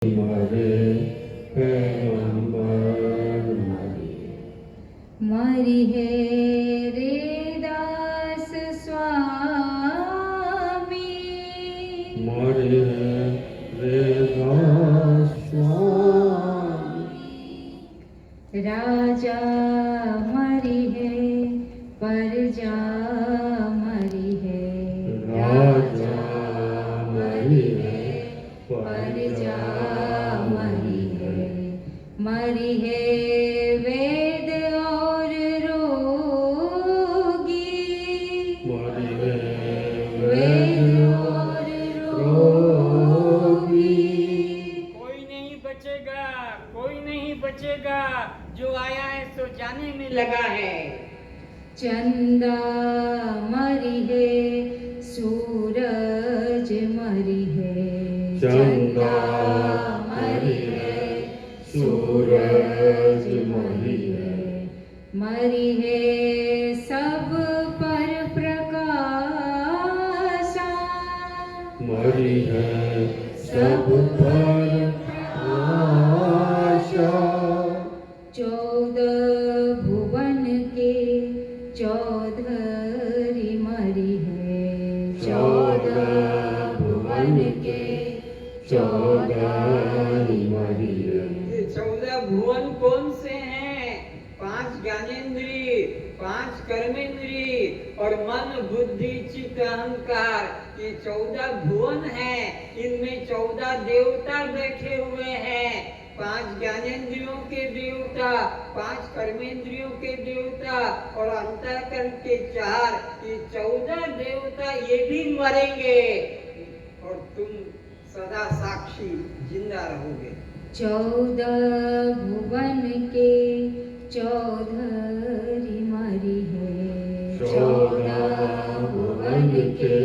मरे पैगंबर मरी है रे दास स्वामी, मरे रे दास स्वामी। राजा मरी है प्रजा मरी है, राजा मरी है प्रजा मरी है, मरी है वेद और रोगी, मरी है वेद और रोगी। कोई नहीं बचेगा, कोई नहीं बचेगा, जो आया है सो जाने में लगा है। चंदा मरी है, सूरज मरी है, चंदा मरी है, सूरज मरी है, मरी है सब पर प्रकाशा, मरी है सब पर आशा। 14 भुवन के चौधरी मरी है, 14 भुवन के चौधरी मरी है। ये 14 भुवन कौन से हैं? 5 ज्ञानेंद्रिय, 5 कर्मेंद्रिय और मन बुद्धि चित्त अहंकार, ये 14 भुवन हैं। इनमें 14 देवता बैठे हुए हैं। 5 ज्ञानेंद्रियों के देवता, 5 कर्मेंद्रियों के देवता और अंतःकरण के 4, ये 14 देवता ये भी मरेंगे और तुम सदा साक्षी जिंदा रहोगे। 14 भुवन के चौधरी मरी है, 14 भुवन के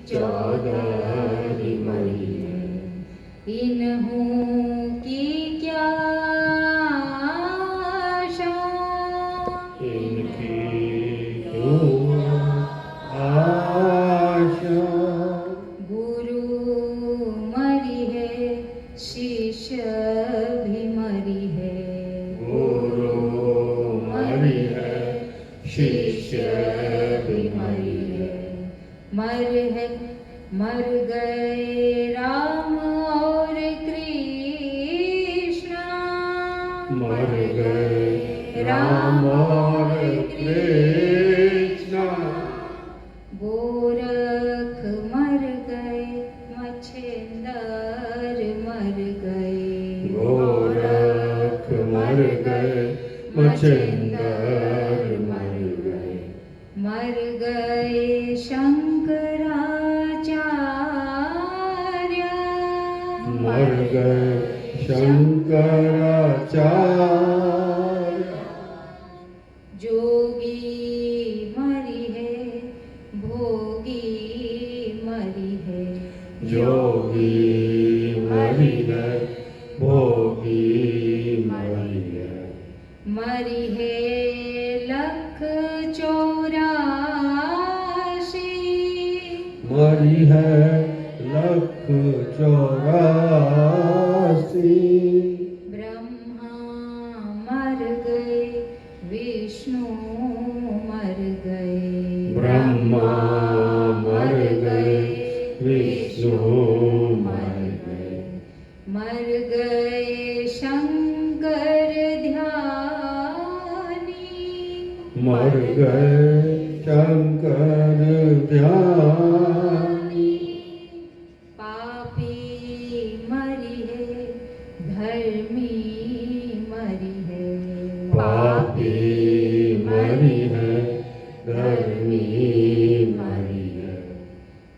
चौधरी मरी है। इन्हों की क्या आशा, इनकी क्यों आशा। गुरु मरी है, शिष्य भी मरी है, गुरु मरी है, शिष्य भी मरी है। मर गए राम और कृष्ण, मर गए राम और कृष्ण। गोरख मर गए, मच्छिंदर मर गए, गोरख मर गए, मच्छिंदर मर गए। मर गए शंकराचार्य, मर गए शंकराचार्य। जोगी मरी है, भोगी मरी है, जोगी मरी है, भोगी मरी है। मरी है 184, मरी है 184। ब्रह्मा मर गए, विष्णु मर गए, ब्रह्मा मर गए, विष्णु मर गए। मर गए शंकर ध्यानी, मर गए शंकर ध्यानी। पापी मरी है, धर्मी मरी है, पापी मरी है, धर्मी मरी है।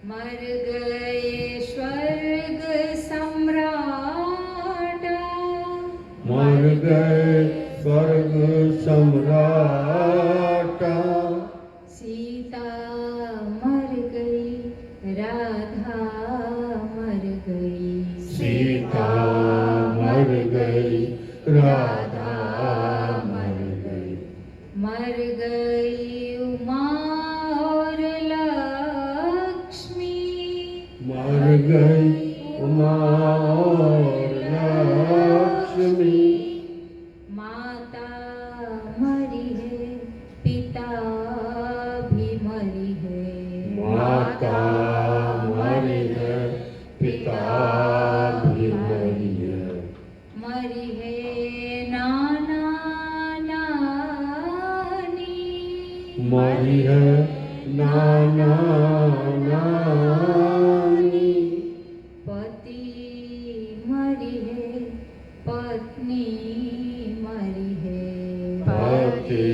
मर गए स्वर्ग सम्राट, मर गए स्वर्ग सम्राट। सीता मर गई, राधा मर गई, सीता मर गई, राधा मर गई। मर गई उमा और लक्ष्मी, मर गई उमा और मरी है नाना नानी। पति मरी है, पत्नी मरी है। पति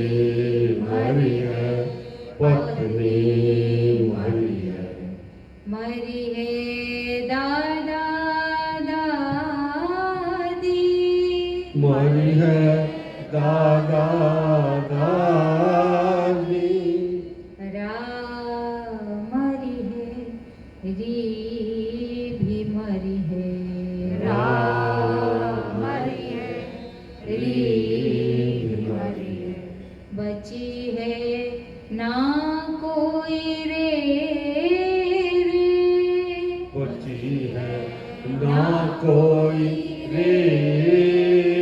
मरी है, पत्नी मरी है। मरी है दादा दादी। मरी है दादा दादी। मरी है, री भी मरी है। मरी है, री भी मरी है। बची है ना कोई रे रे। बची है ना कोई रे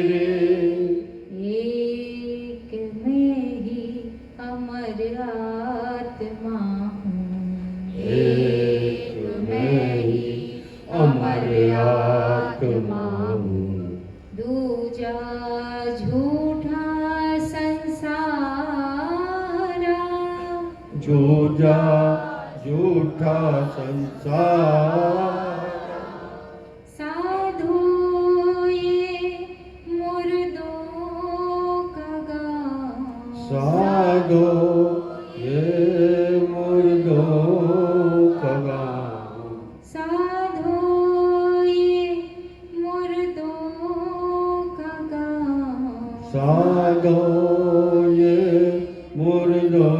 रे। एक में ही अमर आत्मा हूँ। एक में ही अमर आत्मा हूँ। दूजा झूठा संसार। झूठा झूठा संसार। साधु ये मुर्दों का गाँव। साधो ये मुर्दों का गाँव। साधु ये मुर्दों का गाँव। साधो ये मुर्दों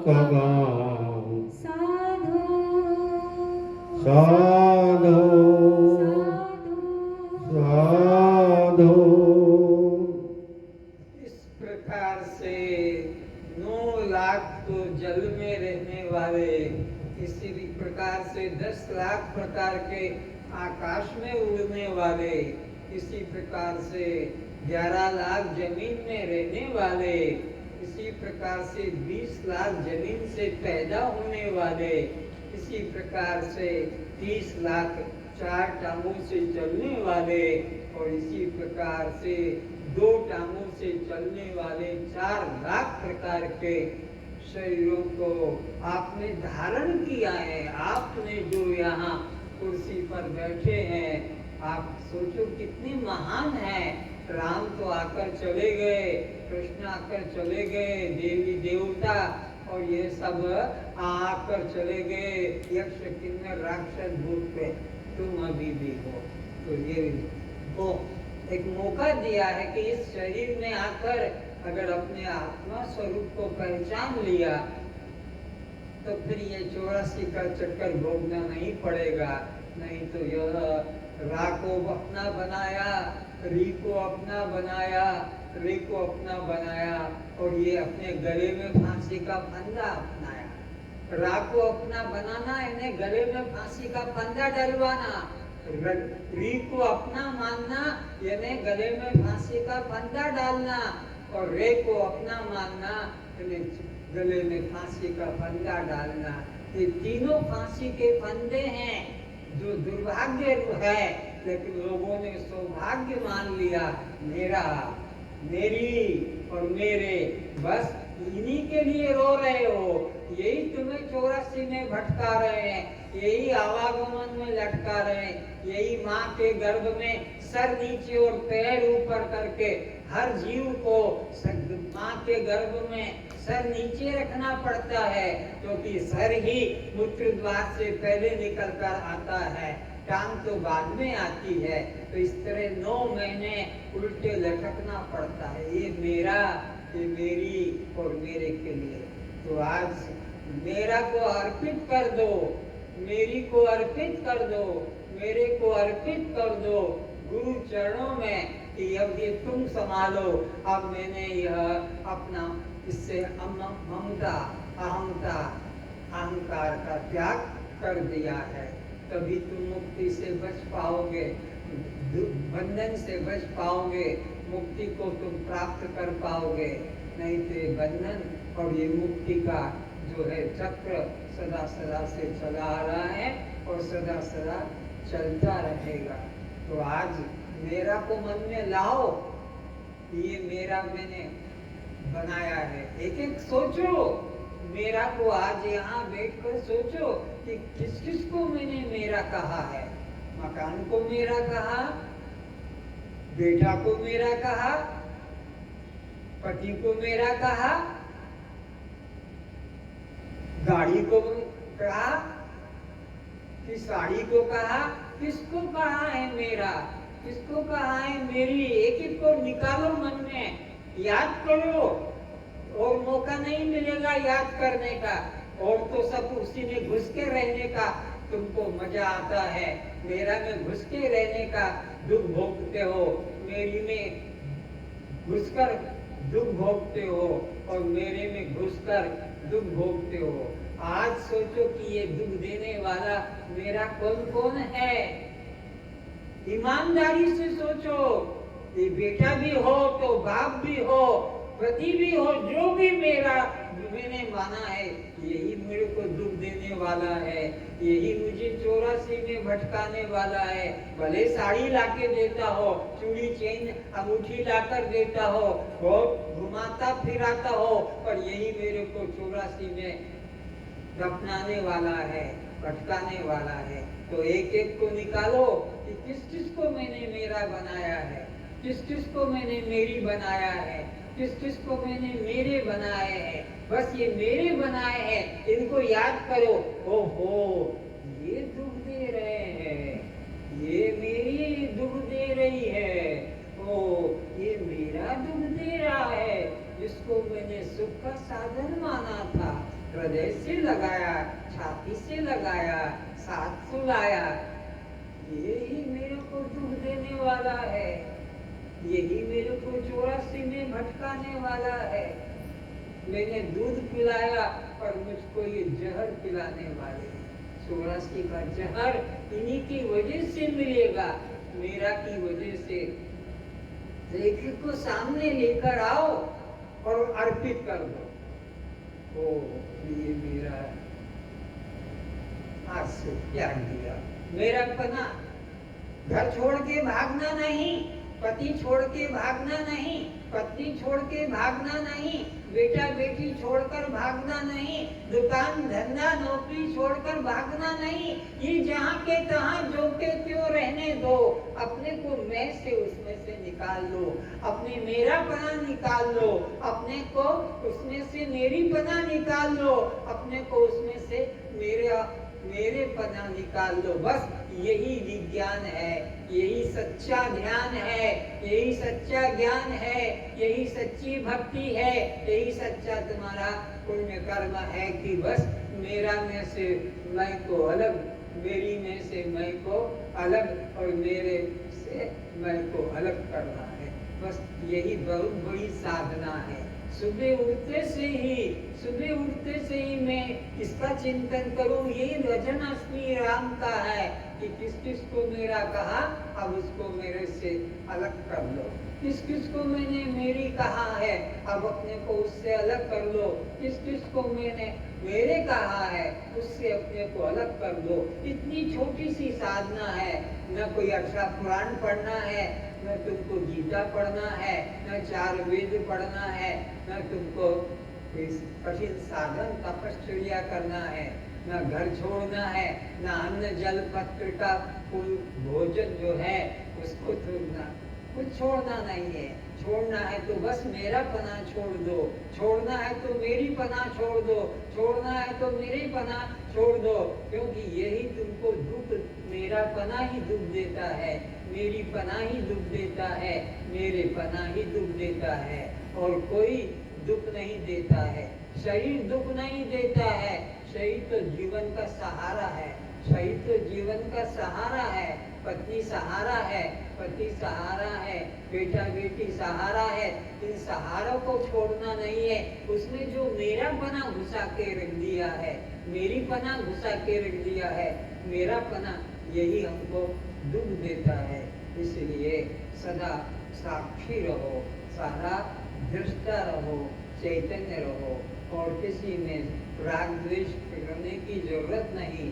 का गाँव। साधु साधो साधो। इस प्रकार से 9 लाख तो जल में रहने वाले, इसी प्रकार से 10 लाख प्रकार के आकाश में उड़ने वाले, इसी प्रकार से 11 लाख जमीन में रहने वाले, इसी प्रकार से 20 लाख जमीन से पैदा होने वाले, इसी प्रकार से 30 लाख 4 टांगों से चलने वाले, और इसी प्रकार से 2 टांगों से चलने वाले 4 लाख प्रकार के शरीरों को आपने धारण किया है। आपने जो यहाँ कुर्सी पर बैठे हैं, आप सोचो कितने महान हैं। राम तो आकर चले गए, कृष्ण आकर चले गए, देवी देवता और ये सब आकर चले गए, यक्ष किन्नर राक्षस भूत पे, तुम अभी भी हो। तो ये वो एक मौका दिया है कि इस शरीर में आकर अगर अपने आत्मा स्वरूप को पहचान लिया तो फिर ये 84 का चक्कर भोगना नहीं पड़ेगा। नहीं तो यह रा को अपना बनाया, री को अपना बनाया, रे को अपना बनाया, और ये अपने गले में फांसी का फंदा अपनाया। रा को अपना बनाना, इन्हें गले में फांसी का फंदा डलवाना। री को अपना मानना, यानी गले में फांसी का फंदा डालना, और रे को अपना मानना, यानी गले में फांसी का फंदा डालना। ये तीनों फांसी के फंदे हैं, जो दुर्भाग्य है, लेकिन लोगों ने सौभाग्य मान लिया। मेरा, मेरी और मेरे, बस इन्हीं के लिए रो रहे हो। यही तुम्हें 84 में भटका रहे हैं, यही आवागमन में लटका रहे हैं, यही माँ के गर्भ में सर नीचे और पैर ऊपर करके हर जीव को माँ के गर्भ में सर नीचे रखना पड़ता है, क्योंकि सर ही मूत्र द्वार से पहले निकल कर आता है, टांग तो बाद में आती है। तो इस तरह 9 महीने उल्टे लटकना पड़ता है। ये मेरा, ये मेरी और मेरे के लिए। तो आज मेरा को अर्पित कर दो, मेरी को अर्पित कर दो, मेरे को अर्पित कर दो गुरु चरणों में, कि अब ये तुम संभालो। अब मैंने यह अपना इससे ममता, अहंता, अहंकार का त्याग कर दिया है। तभी तुम मुक्ति से बच पाओगे, बंधन से बच पाओगे, मुक्ति को तुम प्राप्त कर पाओगे। नहीं तो बंधन और ये मुक्ति का जो है चक्र सदा सदा से चला आ रहा है और सदा सदा चलता रहेगा। तो आज मेरा को मन में लाओ, ये मेरा मैंने बनाया है। एक एक सोचो, मेरा को आज यहाँ बैठकर सोचो कि किस किस को मैंने मेरा कहा है। मकान को मेरा कहा, बेटा को मेरा कहा, पति को मेरा कहा, गाड़ी को कहा, कि साड़ी को कहा, किसको कहा है मेरा, किसको कहा है मेरी। एक एक को निकालो मन में, याद करो, और मौका नहीं मिलेगा याद करने का, और तो सब उसी में घुस के रहने का तुमको मजा आता है। मेरा में घुस के रहने का दुख भोगते हो, मेरी में घुसकर दुख भोगते हो, और मेरे में घुसकर दुख भोगते हो। आज सोचो कि ये दुख देने वाला मेरा कौन कौन है। ईमानदारी से सोचो, ये बेटा भी हो तो बाप भी हो, पति भी हो, जो भी मेरा मैंने माना है, यही मेरे को दुख देने वाला है, यही मुझे 84 में भटकाने वाला है। भले साड़ी लाके देता हो, चूड़ी चेन अंगूठी लाकर देता हो, बहुत घुमाता फिराता हो, पर यही मेरे को 84 में दफनाने वाला है, भटकाने वाला है। तो एक एक को निकालो कि किस किस को मैंने मेरा बनाया है, किस किस को मैंने मेरी बनाया है, किस किस को मैंने मेरे बनाए हैं। बस ये मेरे बनाए हैं, इनको याद करो। ओहो, ये दुख दे रहे हैं, ये मेरी दुख दे रही है, ओ ये मेरा दुख दे रहा है, जिसको मैंने सुख का साधन माना था, हृदय से लगाया, छाती से लगाया, साथ सुलाया, यही मेरे को दुख देने वाला है, यही मेरे को 84 में भटकाने वाला है। मैंने दूध पिलाया पर मुझको ये जहर पिलाने वाले हैं। 84 का जहर इन्हीं की वजह से मिलेगा, मेरा की वजह से। लेखी को सामने लेकर आओ और अर्पित कर दो। ओ ये मेरा आज से त्याग दिया, मेरा पना। घर छोड़ के भागना नहीं, पति छोड़ के भागना नहीं, पत्नी छोड़ के भागना नहीं, बेटा बेटी छोड़कर भागना नहीं, दुकान धंधा नौकरी छोड़कर भागना नहीं। ये जहाँ के तहाँ जो के त्यों रहने दो। अपने को मैं से उसमें से निकाल लो, अपने मेरा पना निकाल लो, अपने को उसमें से मेरी पना निकाल लो, अपने को उसमें से मेरे पना निकाल लो। बस यही विज्ञान है, यही सच्चा ध्यान है, यही सच्चा ज्ञान है, यही सच्ची भक्ति है, यही सच्चा तुम्हारा पुण्य कर्म है कि बस मेरा में से मैं को अलग, मेरी में से मैं को अलग, और मेरे से मैं को अलग करना है। बस यही बहुत बड़ी साधना है। सुबह उठते से ही मैं इसका चिंतन करूं। यही भजन असली राम का है कि किस किस को मेरा कहा, अब उसको मेरे से अलग कर लो। किस किस को मैंने मेरी कहा है, अब अपने को उससे अलग कर लो। किस किस को मैंने मेरे कहा है, उससे अपने को अलग कर दो। इतनी छोटी सी साधना है, न कोई 18 पुराण पढ़ना है, न तुमको गीता पढ़ना है, न 4 वेद पढ़ना है, न तुमको कठिन साधन तपश्चर्या करना है, न घर छोड़ना है, न अन्न जल पत्र का कोई भोजन जो है उसको छोड़ना, कुछ छोड़ना नहीं है। छोड़ना है तो बस मेरा पना छोड़ दो, छोड़ना है तो मेरी पना छोड़ दो, छोड़ना है तो मेरी पना छोड़ दो। क्योंकि यही तुमको दुख, मेरा पना ही दुख देता है, मेरी पना ही दुख देता है, मेरे पना ही दुख देता है, और कोई दुख नहीं देता है। शरीर दुख नहीं देता है, शरीर तो जीवन का सहारा है, शरीर तो जीवन का सहारा है। पत्नी सहारा है, पति सहारा है, बेटा बेटी सहारा है। इन सहारों को छोड़ना नहीं है। उसमें जो मेरा पना घुसा के रख दिया है, मेरी पना घुसा के रख दिया है, मेरा पना, यही हमको दुख देता है। इसलिए सदा साक्षी रहो, सदा दृष्टा रहो, चैतन्य रहो, और किसी में राग द्वेष करने की जरूरत नहीं।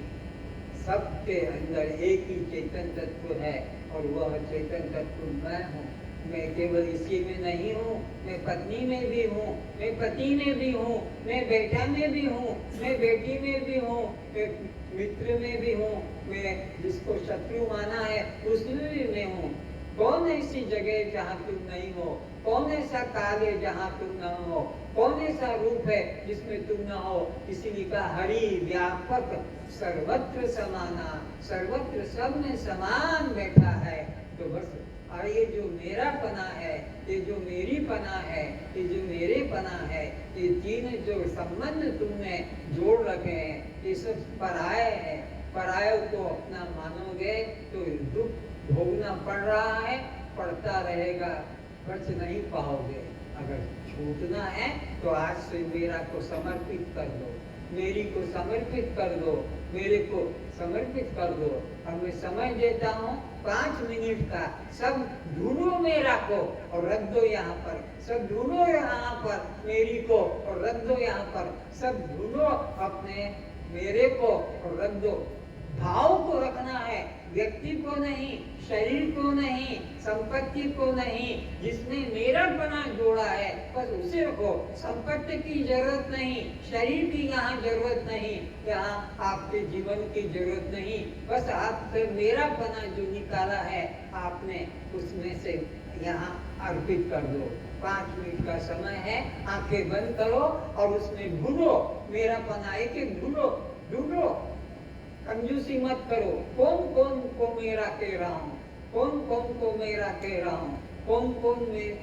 सबके अंदर एक ही चेतन तत्व है, और वह चेतन तत्व मैं हूँ। मैं केवल इसी में नहीं हूँ, मैं पत्नी में भी हूँ, मैं पति में भी हूँ, मैं बेटा में भी हूँ, मैं बेटी में भी हूँ, मैं मित्र में भी हूँ, मैं जिसको शत्रु माना है उसमें भी मैं हूँ। कौन ऐसी जगह जहाँ तुम नहीं हो? कौन ऐसा काल है जहाँ तुम न हो? कौन ऐसा रूप है जिसमें तुम न हो? इसीलिए कहा हरि व्यापक सर्वत्र समाना, सर्वत्र सब में समान बैठा है। तो बस और ये जो मेरा पना है, ये जो मेरी पना है, ये जो मेरे पना है, ये तीन जो संबंध तुमने जोड़ रखे हैं, ये सब पराये हैं। परायों को अपना मानोगे तो दुख भोगना पड़ रहा है, पड़ता रहेगा, बच नहीं पाओगे। अगर छूटना है तो आज से मेरा को समर्पित कर दो, मेरी को समर्पित कर दो, मेरे को समर्पित कर दो। अब मैं समय देता हूँ 5 मिनट का, सब ढूंढो मेरा को और रख दो यहाँ पर, सब ढूंढो यहाँ पर मेरी को और रख दो यहाँ पर, सब ढूंढो अपने मेरे को और रख दो। भाव को रखना है, व्यक्ति को नहीं, शरीर को नहीं, संपत्ति को नहीं, जिसने मेरा पना जोड़ा है बस उसे रखो। संपत्ति की जरूरत नहीं, शरीर की यहाँ जरूरत नहीं, यहाँ आपके जीवन की जरूरत नहीं, बस आपसे मेरा पना जो निकाला है आपने उसमें से यहाँ अर्पित कर दो। 5 मिनट का समय है, आंखें बंद करो और उसमें ढूंढो मेरा पना, एक एक ढूंढो, ढूंढो, कंजूसी मत करो। कौन कौन को मेरा कह रहा हूँ, कौन कौन को मेरा कह रहा हूँ, कौन कौन में